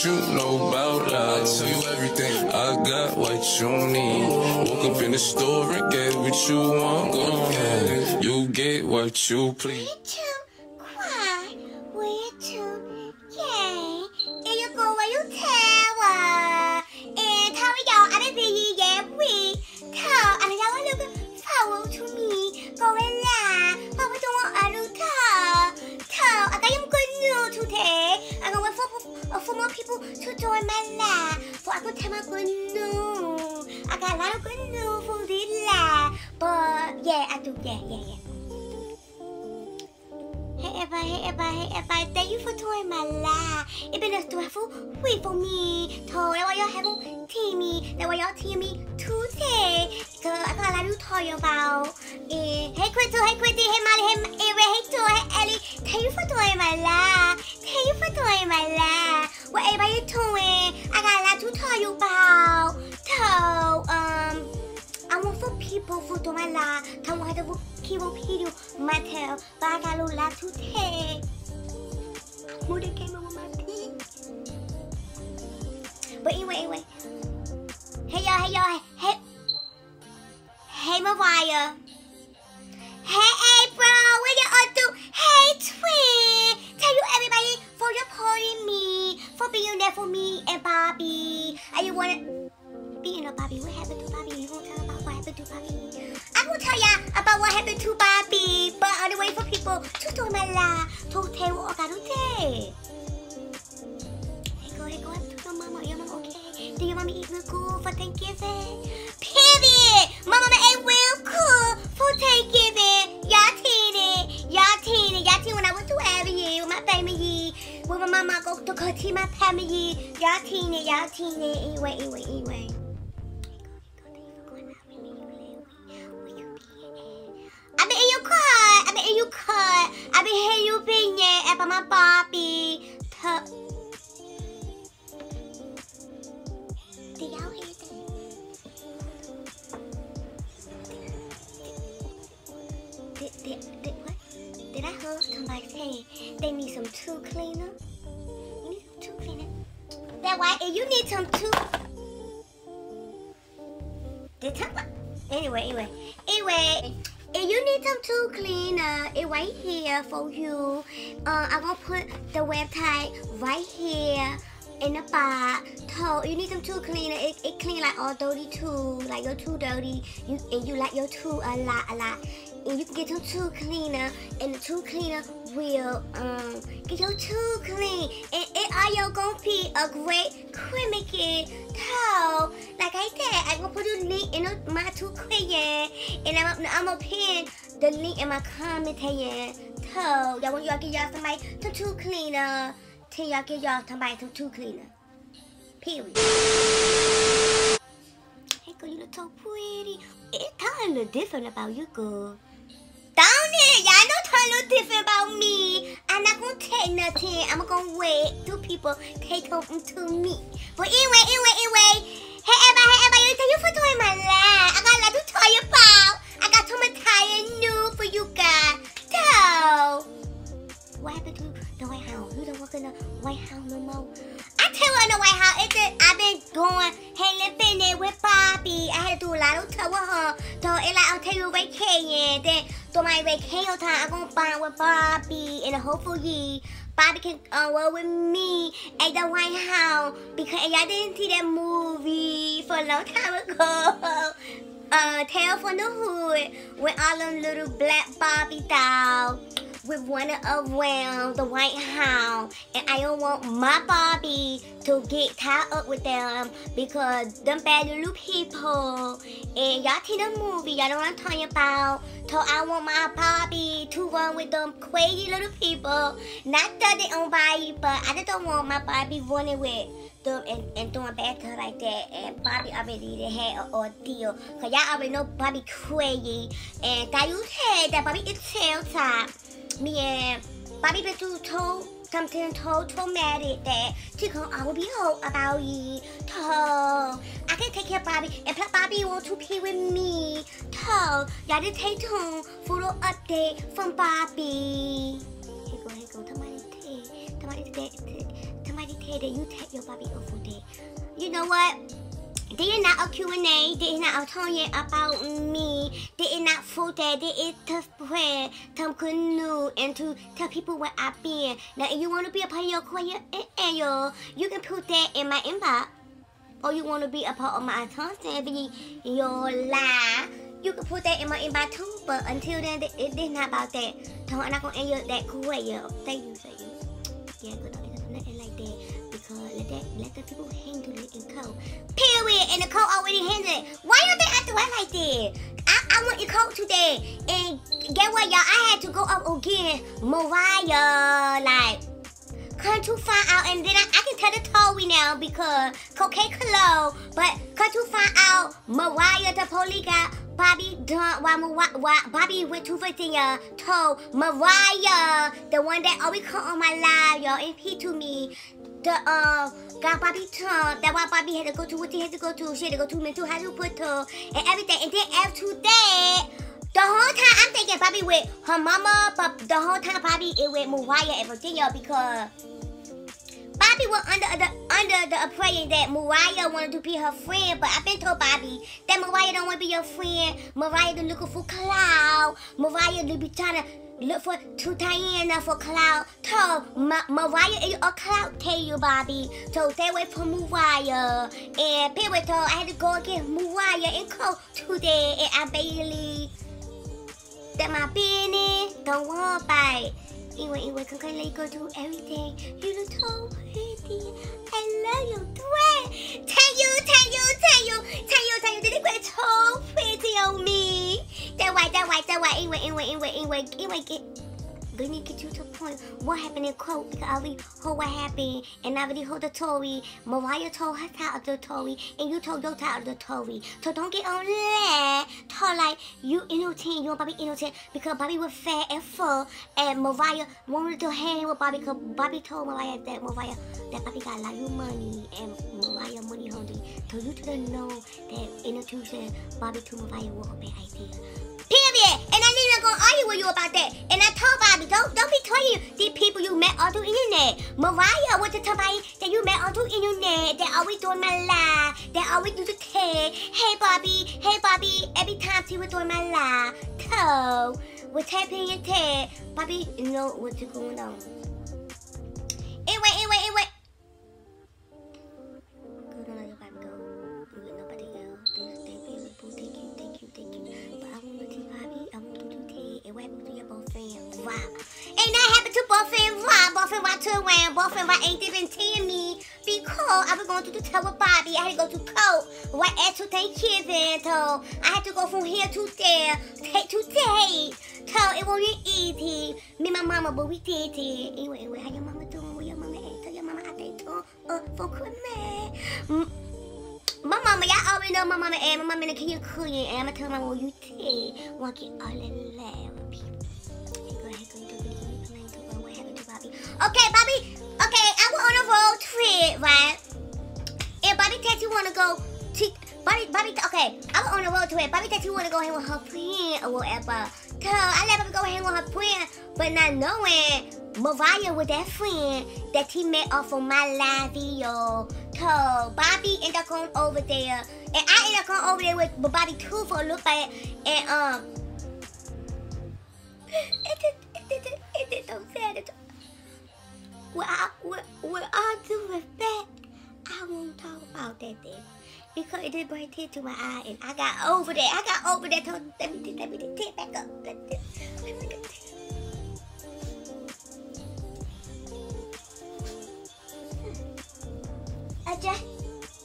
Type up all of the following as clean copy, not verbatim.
what you know about love. I tell you everything, I got what you need. Woke up in the store and get what you want. Go ahead, you get what you please. Way too quiet, way too gay. And you go where you tell her. And tell y'all, I didn't be yeah, we tell. And y'all look forward to me. Go and lie, but we don't want a little tell. I got some good news today. I'm going for more people to join my life. For I could tell my good news. I got a lot of good news for this life. But yeah, I do, yeah. Hey everybody, thank you for joining my live. It's been a stressful week for me. So that's why y'all haven't seen me. That's why y'all see me today. Because I got a lot to tell you about. Hey Crystal, hey Christy, hey Molly, hey Ava, hey Joy, hey Ellie. Thank you for joining my live. Thank you for joining my live. What everybody doing? I got a lot to tell you about. So, I want for people who do my life. I want to keep repeating myself, but I got a lot to take. Who they came up with my teeth? But anyway. Hey y'all. Hey Mariah. Hey April, what y'all do? Hey Twin. Tell you everybody for supporting me, for being there for me and Bobby. I just wanna being a Bobby. What happened to Bobby? You gonna tell about what happened to Bobby? I'm gonna tell y'all about what happened to Bobby, but on the way for people to do my life, to tell what I gotta say. Hey, go up to your mama. Your mama okay? Do your mama eat real good for Thanksgiving? Period. My mama ate real good for Thanksgiving. Y'all seen it. Y'all seen when I went to every year with my family. When my mama go see my family. Y'all seen it. Anyway. I been in your car. I been hearing you being there about my Bobby. Did y'all hear that? What? Did I hear somebody say they need some tooth cleaner? You need some tooth cleaner? That why? And you need some tooth. Anyway. If you need some tooth cleaner, it's right here for you. I'm gonna put the website right here in the box. So you need some tooth cleaner. It clean like all dirty tooth, like your tooth dirty. You like your tooth a lot. And you can get your tooth cleaner, and the tooth cleaner will get your tooth clean. And it all gonna be a great chemical. So, like I said, I'm gonna put a link in my tooth cleaner, and I'm gonna pin the link in my commentary. So, y'all get y'all somebody some tooth cleaner. Till y'all get y'all somebody some tooth cleaner. Period. Hey girl, you look so pretty. It's kind of a little different about you, girl. Don't it? Y'all know it's a little different about me. I'm not gonna take nothing. I'm gonna wait till people take them to me. But anyway. Hey everybody, thank you for doing my live. I got a lot to tell you about. I got so much tired new for you guys. So, what happened to the White House? You don't work in the White House no more. I tell you in the White House, it's just, I've been going living there with Bobby. I had to do a lot of stuff with her. So it's like I'll tell you vacation. Then so my vacation time, I'm gonna bond with Bobby, and hopefully Bobby can work with me at the White House, because y'all didn't see that movie for a long time ago. Tale from the Hood, with all them little black Barbie dolls with running around the White House, and I don't want my Barbie to get tied up with them, because them bad little people. And y'all see the movie, y'all know what I'm talking about. So I want my Barbie to run with them crazy little people. Not that they own Barbie, but I just don't want my Barbie running with them and doing bad stuff like that. And Bobby already had an ordeal, cause y'all already know Bobby crazy. And that you said that Bobby is tail-top. Me and Bobby been through something traumatic that she gonna always be whole about you. So I can take care of Bobby, and plus Bobby want to be with me. So y'all just stay tuned for the update from Bobby. Here go, somebody tell that you take your Bobby off for that. You know what? This is not a Q&A. This is not a talking about me. This is not for that. This is to spread some good news and to tell people where I've been. Now, if you want to be a part of your question and you can put that in my inbox. Or you want to be a part of my content, your live, you can put that in my inbox too. But until then, it is not about that. So I'm not going to end that question. Thank you. Yeah, good. Nothing like that. Because let the people handle it in code. Period. And the code already handled it. Why don't they have to act like that? I went to code today. And get what, y'all? I had to go up again. Mariah, like, come to find out, and then I can tell the Tory now because cocaine cologne, but come to find out Mariah, the police got Bobby done while Bobby went to Virginia, told Mariah, the one that always come on my live, y'all, and he to me, got Bobby tongue, that why Bobby had to go to what he had to go to, she had to go to mental hospital and everything, and then after that, the whole time I'm thinking Bobby with her mama, but the whole time Bobby is with Mariah in Virginia because Bobby was under the impression that Mariah wanted to be her friend, but I've been told Bobby that Mariah don't want to be your friend. Mariah is looking for clout. Mariah be trying to look for to Diana for clout. So Mariah is a clout tell you, Bobby. So stay away from Mariah. And people told I had to go against Mariah and Co today, and I barely that my business don't want by. Anyway, can I let you go do everything? You look so pretty. I love you. Thank you. This is so pretty on me. That white. Anyway, let me get you to the point. What happened in quote? Because I already heard what happened, and I already heard the Tory. Mariah told her side of the Tory, and you told your side of the Tory. So don't get on that. Talk like you innocent, you and Bobby innocent, because Bobby was fat and full, and Mariah wanted to hang with Bobby, because Bobby told Mariah that Bobby got a lot of money, and Mariah money hungry. So you didn't know that in the tuition, Bobby told Mariah was a bad idea. Period. And I'm not even gonna argue with you about that. And I told Bobby, don't be telling these people you met all through internet. Mariah was to somebody that you met all through internet, that always doing my live, that always do the tag. Hey Bobby, every time she was doing my live. So, what's happening in tag? Bobby, you know what's going on. Anyway. Go, don't let your Bobby go. With nobody else. They thank you. But I want to see Bobby, I want to do Ted, and what happened to your boyfriend, Rob? Ain't that happened to boyfriend Rob turned around, boyfriend Rob ain't even tell me, because I was going to the tell with Bobby, I had to go to court, right after Thanksgiving, so I had to go from here to there, to date, so it wasn't easy, me and my mama, but we did it. Anyway, how your mama doing, where your mama at? Tell your mama I think for Christmas. My mama, y'all already know my mama and my mama in the Kenya Korean, and I'm gonna tell my mama you take want to get all in love with people. What happened to Bobby? Okay, Bobby. Okay, I was on a road trip, right? And Bobby said you wanna go to Bobby. Okay, I was on a road trip. Bobby said you wanna go hang with her friend or whatever. So I let Bobby go hang with her friend, but not knowing Mariah with that friend that he met off of my live video. So Bobby ended up going over there, and I ended up going over there with Bobby too for a look at it, and it did so sad. With all due respect, I won't talk about that then, because it did bring tears to my eye, and I got over that. So let me take back up. Let me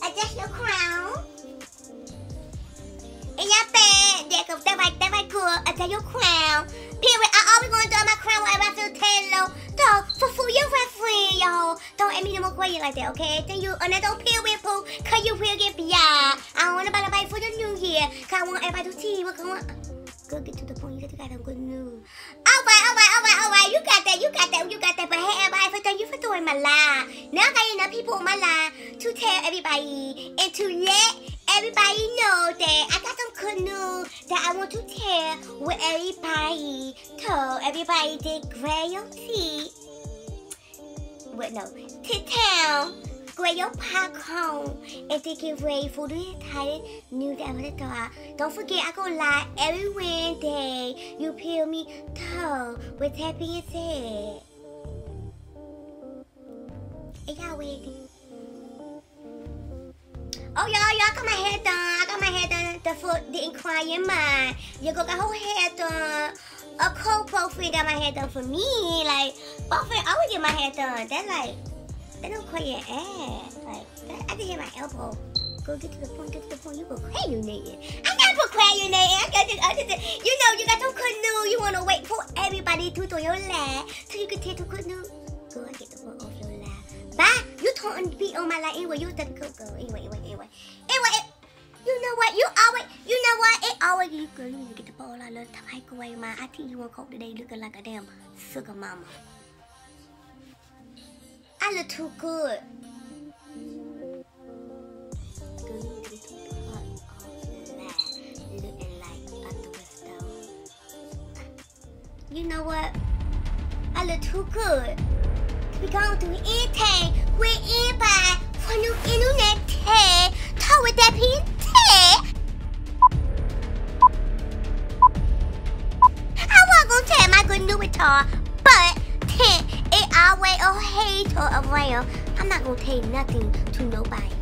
adjust your crown. And your bed. That right good. Adjust your crown. Period. I always gonna do my crown whenever I feel low. So, for your reference, y'all. Don't ask me no more questions like that, okay? Thank you. And I don't period, poo. Cause you will get beyond. I don't want nobody for the new year. Cause I want everybody to see what's going on. Go get to the point. You got some good news. Alright. You got that. But hey, everybody, thank you for doing my live. Now I got enough people on my live to tell everybody and to let everybody know that I got some good news that I want to tell with everybody. So everybody did grab your seat. What no? To town. Grab your popcorn and then get ready for the entire new avatar. Don't forget, I go live every Wednesday. You feel me? So, with that being said, are y'all ready? Oh, y'all got my hair done. I got my hair done for the inquiring mind. You go got her hair done. A co-pro friend got my hair done for me. Like, both friends always get my hair done. That's like, they don't call your ass. Like, I can hear my elbow. Go get to the point, You procrastinating. I'm not procrastinating. You know, you got to canoe. You want to wait for everybody to do your lap so you can take the canoe. Go and get the one off your lap. Bye. You don't be on my lap anyway. You got to go. Anyway. You know what? It always you girl. You need to get the ball out of the microwave, man. I think you want coke today looking like a damn sugar mama. I look too good. Girl, you need to get the fuck off looking like a thrifter. You know what? I look too good. We gonna do anything with anybody for new internet tag. Talk with that piece. I wasn't gonna tell my good new guitar, but it always a hater around. I'm not gonna tell nothing to nobody.